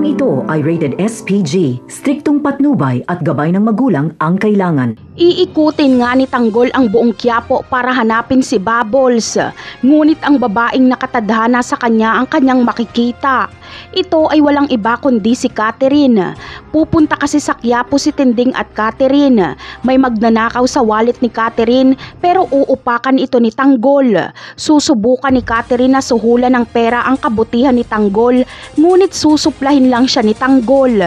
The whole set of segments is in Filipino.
Programang ito ay rated SPG, striktong patnubay at gabay ng magulang ang kailangan. Iikutin nga ni Tanggol ang buong Quiapo para hanapin si Bubbles. Ngunit ang babaeng nakatadhana sa kanya ang kanyang makikita. Ito ay walang iba kundi si Catherine. Pupunta kasi sa Quiapo si Tinding at Catherine. May magnanakaw sa wallet ni Catherine pero uupakan ito ni Tanggol. Susubukan ni Catherine na suhulan ng pera ang kabutihan ni Tanggol, ngunit susuplahin lang siya ni Tanggol.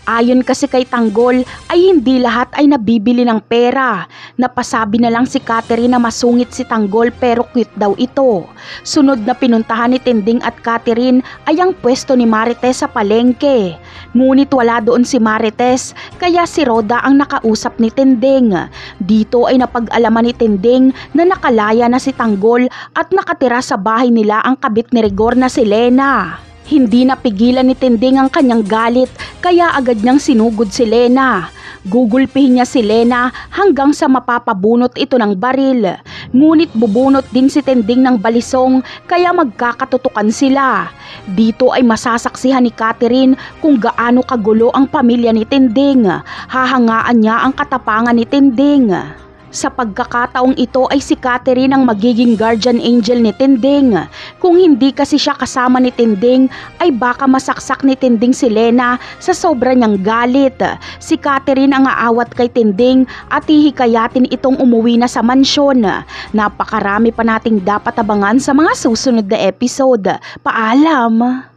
Ayon kasi kay Tanggol ay hindi lahat ay nabibili ng pera. Napasabi na lang si Catherine na masungit si Tanggol pero cute daw ito. Sunod na pinuntahan ni Tinding at Catherine ay ang pwesto ni Marites sa palengke. Ngunit wala doon si Marites kaya si Roda ang nakausap ni Tinding. Dito ay napag-alaman ni Tinding na nakalaya na si Tanggol at nakatira sa bahay nila ang kabit ni Rigor na si Lena. Hindi napigilan ni Tinding ang kanyang galit kaya agad niyang sinugod si Lena. Gugulpihin niya si Lena hanggang sa mapapabunot ito ng baril. Ngunit bubunot din si Tinding ng balisong kaya magkakatutukan sila. Dito ay masasaksihan ni Catherine kung gaano kagulo ang pamilya ni Tinding. Hahangaan niya ang katapangan ni Tinding. Sa pagkakataong ito ay si Catherine ang magiging guardian angel ni Tinding. Kung hindi kasi siya kasama ni Tinding ay baka masaksak ni Tinding si Lena sa sobra niyang galit. Si Catherine ang aawat kay Tinding at hihikayatin itong umuwi na sa mansyon. Napakarami pa nating dapat abangan sa mga susunod na episode. Paalam!